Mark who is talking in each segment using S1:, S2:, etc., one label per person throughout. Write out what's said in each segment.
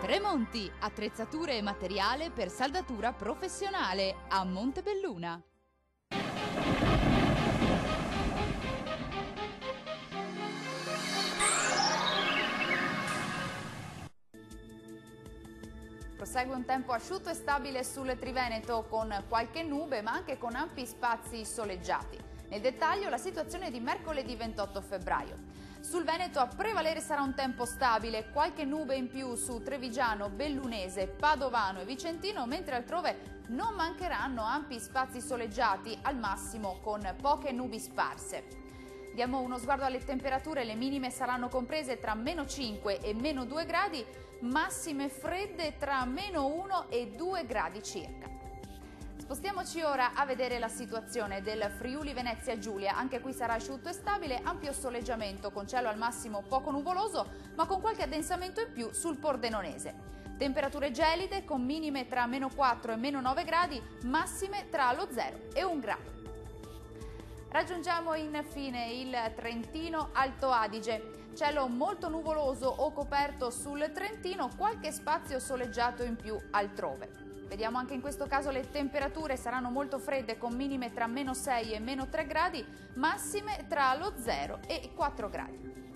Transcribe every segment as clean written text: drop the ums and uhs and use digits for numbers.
S1: Tremonti, attrezzature e materiale per saldatura professionale a Montebelluna. Prosegue un tempo asciutto e stabile sul Triveneto con qualche nube ma anche con ampi spazi soleggiati. Nel dettaglio la situazione di mercoledì 28 febbraio. Sul Veneto a prevalere sarà un tempo stabile, qualche nube in più su Trevigiano, Bellunese, Padovano e Vicentino, mentre altrove non mancheranno ampi spazi soleggiati, al massimo con poche nubi sparse. Diamo uno sguardo alle temperature, le minime saranno comprese tra meno 5 e meno 2 gradi, massime fredde tra meno 1 e 2 gradi circa. Spostiamoci ora a vedere la situazione del Friuli Venezia Giulia. Anche qui sarà asciutto e stabile, ampio soleggiamento con cielo al massimo poco nuvoloso ma con qualche addensamento in più sul Pordenonese. Temperature gelide con minime tra meno 4 e meno 9 gradi, massime tra lo 0 e 1 grado. Raggiungiamo infine il Trentino Alto Adige. Cielo molto nuvoloso o coperto sul Trentino, qualche spazio soleggiato in più altrove. Vediamo anche in questo caso le temperature saranno molto fredde con minime tra meno 6 e meno 3 gradi, massime tra lo 0 e 4 gradi.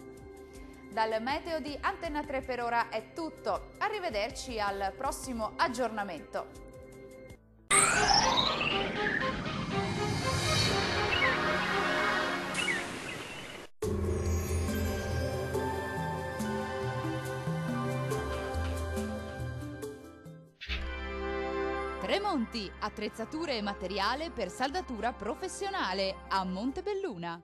S1: Dal meteo di Antenna 3 per ora è tutto. Arrivederci al prossimo aggiornamento. Tremonti, attrezzature e materiale per saldatura professionale a Montebelluna.